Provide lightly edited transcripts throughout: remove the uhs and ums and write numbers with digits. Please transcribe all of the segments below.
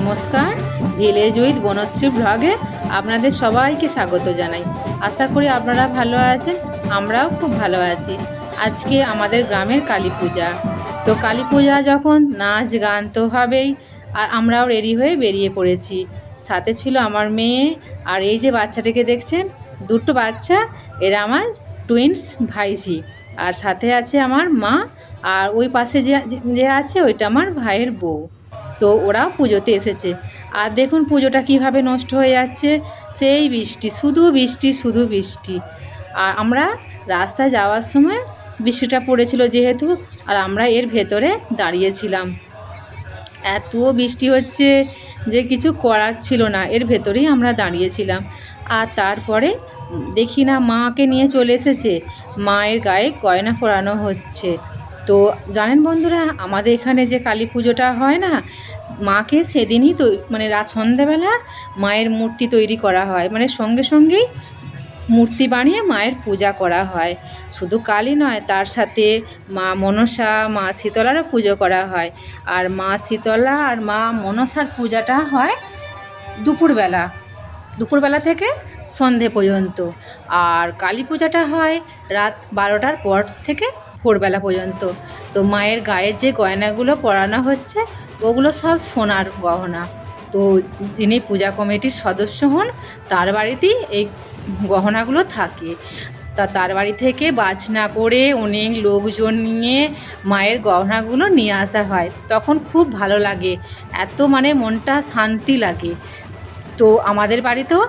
নমস্কার, village with Banasree ব্লগে আপনাদের সবাইকে স্বাগত জানাই। আশা করি আপনারা ভালো আছেন, আমরাও খুব ভালো আছি। আজকে আমাদের গ্রামের কালী পূজা। তো কালী পূজা যখন নাচ গান তো হবেই, আর আমরাও রেডি হয়ে বেরিয়ে পড়েছি। সাথে ছিল আমার মেয়ে, আর এই যে বাচ্চাটাকে দেখছেন, দুটো বাচ্চা, এরা আমার টুইন্স ভাইঝি। আর সাথে আছে আমার মা, আর ওই পাশে যে আছে ওইটা আমার ভাইয়ের বউ। তো ওরাও পুজোতে এসেছে। আর দেখুন পুজোটা কিভাবে নষ্ট হয়ে যাচ্ছে, সেই বৃষ্টি, শুধু বৃষ্টি, শুধু বৃষ্টি। আর আমরা রাস্তায় যাওয়ার সময় বৃষ্টিটা পড়েছিল যেহেতু, আর আমরা এর ভেতরে দাঁড়িয়েছিলাম। এত বৃষ্টি হচ্ছে যে কিছু করার ছিল না, এর ভেতরেই আমরা দাঁড়িয়েছিলাম। আর তারপরে দেখি না মাকে নিয়ে চলে এসেছে, মায়ের গায়ে গয়না পরানো হচ্ছে। তো জানেন বন্ধুরা, আমাদের এখানে যে কালী পুজোটা হয় না, মাকে সেদিনই তো মানে রাত সন্ধ্যাবেলা মায়ের মূর্তি তৈরি করা হয়, মানে সঙ্গে সঙ্গেই মূর্তি বানিয়ে মায়ের পূজা করা হয়। শুধু কালী নয়, তার সাথে মা মনসা, মা শীতলারও পুজো করা হয়। আর মা শীতলা আর মা মনসার পূজাটা হয় দুপুরবেলা থেকে সন্ধে পর্যন্ত। আর কালী পূজাটা হয় রাত 12টার পর থেকে ভোরবেলা পর্যন্ত। তো মায়ের গায়ের যে গয়নাগুলো পরানো হচ্ছে, ওগুলো সব সোনার গহনা। তো যিনি পূজা কমিটির সদস্য হন, তার বাড়িতেই এই গহনাগুলো থাকে। তার বাড়ি থেকে বাজনা করে অনেক লোকজন নিয়ে মায়ের গহনাগুলো নিয়ে আসা হয়। তখন খুব ভালো লাগে, এত মানে মনটা শান্তি লাগে। তো আমাদের বাড়িতেও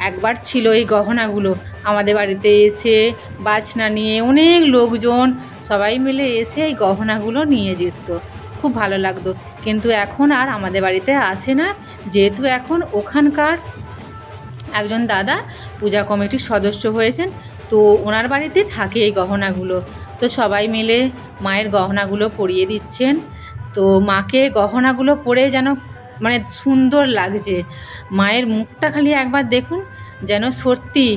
একবার ছিল এই গহনাগুলো, আমাদের বাড়িতে এসে বাজনা নিয়ে অনেক লোকজন সবাই মিলে এসে এই গহনাগুলো নিয়ে যেত, খুব ভালো লাগতো। কিন্তু এখন আর আমাদের বাড়িতে আসে না, যেহেতু এখন ওখানকার একজন দাদা পূজা কমিটির সদস্য হয়েছেন, তো ওনার বাড়িতে থাকে এই গহনাগুলো। তো সবাই মিলে মায়ের গহনাগুলো পরিয়ে দিচ্ছেন। তো মাকে গহনাগুলো পরে যেন মানে সুন্দর লাগছে, মায়ের মুখটা খালি একবার দেখুন, যেন সত্যি।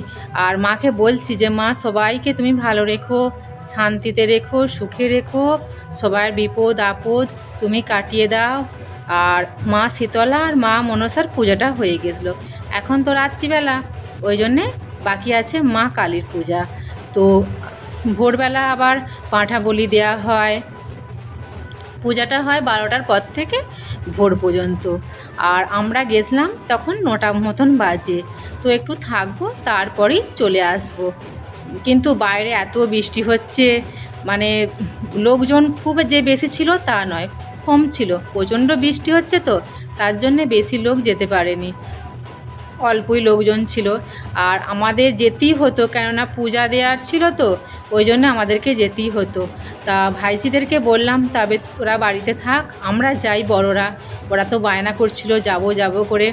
আর মাকে বলছি যে মা, সবাইকে তুমি ভালো রেখো, শান্তিতে রেখো, সুখে রেখো, সবার বিপদ আপদ তুমি কাটিয়ে দাও। আর মা শীতলা আর মা মনসার পূজাটা হয়ে গেছিলো, এখন তো রাত্রিবেলা, ওই জন্যে বাকি আছে মা কালীর পূজা। তো ভোরবেলা আবার পাঁঠা বলি দেওয়া হয়। পূজাটা হয় 12টার পর থেকে ভোর পর্যন্ত। আর আমরা গেছিলাম তখন 9টা মতন বাজে। তো একটু থাকবো, তারপরেই চলে আসবো। কিন্তু বাইরে এত বৃষ্টি হচ্ছে, মানে লোকজন খুব যে বেশি ছিল তা নয়, কম ছিল। প্রচণ্ড বৃষ্টি হচ্ছে, তো তার জন্যে বেশি লোক যেতে পারেনি, অল্পই লোকজন ছিল। আর আমাদের যেতেই হতো, কেননা পূজা দেওয়ার ছিল, তো ওই জন্য আমাদেরকে যেতেই হতো। তা ভাইঝিদেরকে বললাম, তবে তোরা বাড়িতে থাক, আমরা যাই বড়রা। ওরা তো বায়না করছিল যাব করে।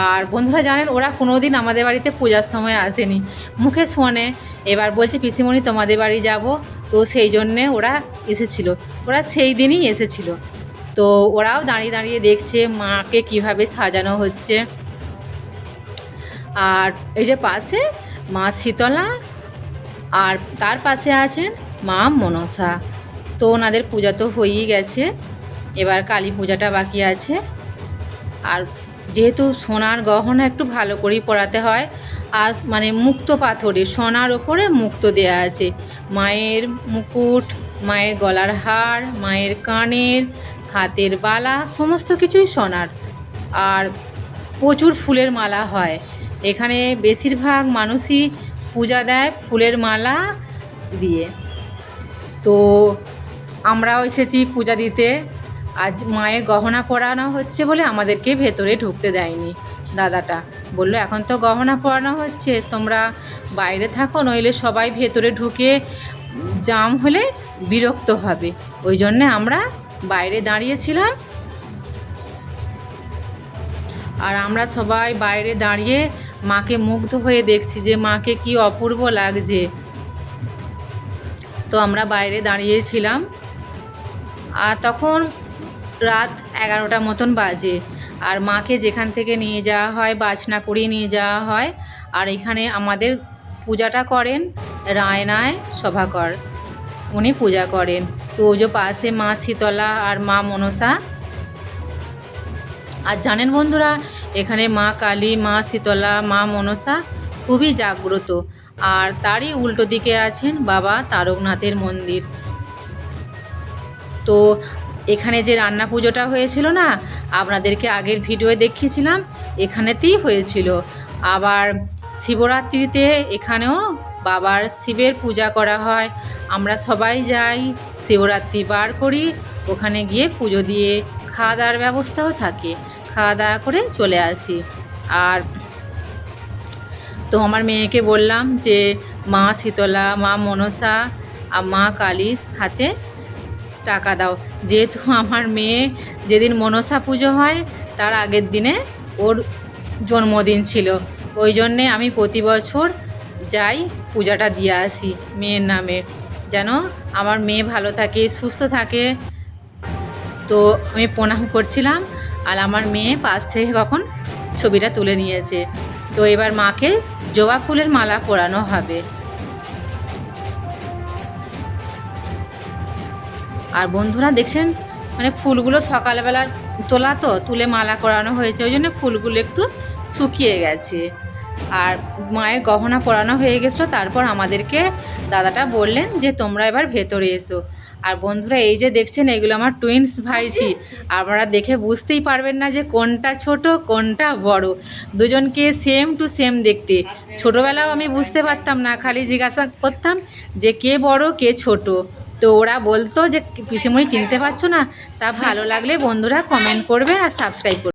আর বন্ধুরা জানেন, ওরা কোনো দিন আমাদের বাড়িতে পূজার সময় আসেনি, মুখে শোনে। এবার বলছে পিসিমণি তোমাদের বাড়ি যাব, তো সেই জন্যে ওরা এসেছিল, ওরা সেই দিনই এসেছিল। তো ওরাও দাঁড়িয়ে দাঁড়িয়ে দেখছে মাকে কিভাবে সাজানো হচ্ছে। আর এই যে পাশে মা শীতলা, আর তার পাশে আছেন মা মনসা। তো ওনাদের পূজা তো হয়েই গেছে, এবার কালী পূজাটা বাকি আছে। আর যেহেতু সোনার গহনা একটু ভালো করেই পরাতে হয়, আর মানে মুক্ত পাথরে সোনার ওপরে মুক্ত দেয়া আছে। মায়ের মুকুট, মায়ের গলার হার, মায়ের কানের, হাতের বালা, সমস্ত কিছুই সোনার। আর প্রচুর ফুলের মালা হয় এখানে, বেশিরভাগ মানুষই পূজা দেয় ফুলের মালা দিয়ে। তো আমরাও এসেছি পূজা দিতে। আজ মায়ের গহনা পরানো হচ্ছে বলে আমাদেরকে ভেতরে ঢুকতে দেয়নি। দাদাটা বললো এখন তো গহনা পরানো হচ্ছে, তোমরা বাইরে থাকো, নইলে সবাই ভেতরে ঢুকে জাম হলে বিরক্ত হবে। ওই জন্যে আমরা বাইরে দাঁড়িয়েছিলাম। আর আমরা সবাই বাইরে দাঁড়িয়ে মাকে মুগ্ধ হয়ে দেখছি যে মাকে কি অপূর্ব লাগছে। তো আমরা বাইরে দাঁড়িয়েছিলাম। আর তখন রাত 11টা মতন বাজে। আর মাকে যেখান থেকে নিয়ে যাওয়া হয়, বাজনা করিয়ে নিয়ে যাওয়া হয়। আর এখানে আমাদের পূজাটা করেন রায়নায় সভাকর, উনি পূজা করেন। তো যে পাশে মা শীতলা আর মা মনসা, আর জানেন বন্ধুরা, এখানে মা কালী, মা শীতলা, মা মনসা খুবই জাগ্রত। আর তারই উল্টো দিকে আছেন বাবা তারকনাথের মন্দির। তো এখানে যে রান্না পুজোটা হয়েছিল না, আপনাদেরকে আগের ভিডিওয়ে দেখিয়েছিলাম, এখানেতেই হয়েছিল। আবার শিবরাত্রিতে এখানেও বাবার শিবের পূজা করা হয়। আমরা সবাই যাই, শিবরাত্রি বার করি, ওখানে গিয়ে পুজো দিয়ে খাওয়া দাওয়ার ব্যবস্থাও থাকে, খাওয়া দাওয়া করে চলে আসি। আর তো আমার মেয়েকে বললাম যে মা শীতলা, মা মনসা আর মা কালীর হাতে টাকা দাও, যেহেতু আমার মেয়ে যেদিন মনসা পুজো হয় তার আগের দিনে ওর জন্মদিন ছিল, ওই জন্যে আমি প্রতি বছর যাই, পূজাটা দিয়ে আসি মেয়ের নামে, যেন আমার মেয়ে ভালো থাকে, সুস্থ থাকে। তো আমি প্রণাম করছিলাম, আর আমার মেয়ে পাশ থেকে কখন ছবিটা তুলে নিয়েছে। তো এবার মাকে জবা ফুলের মালা পরানো হবে। আর বন্ধুরা দেখছেন, মানে ফুলগুলো সকালবেলা তোলা, তো তুলে মালা করানো হয়েছে, ওই জন্য ফুলগুলো একটু শুকিয়ে গেছে। আর মায়ের গহনা পরানো হয়ে গেছিলো, তারপর আমাদেরকে দাদাটা বললেন যে তোমরা এবার ভেতরে এসো। আর বন্ধুরা এই যে দেখছেন, এগুলো আমার টুইন্স ভাইঝি। আপনারা দেখে বুঝতেই পারবেন না যে কোনটা ছোট কোনটা বড়, দুজনকে সেম টু সেম দেখতে। ছোটোবেলাও আমি বুঝতে পারতাম না, খালি জিজ্ঞাসা করতাম যে কে বড় কে ছোট। তো ওরা বলতো যে পিসিমণি চিনতে পারছো না? তা ভালো লাগলে বন্ধুরা কমেন্ট করবে আর সাবস্ক্রাইব করবে।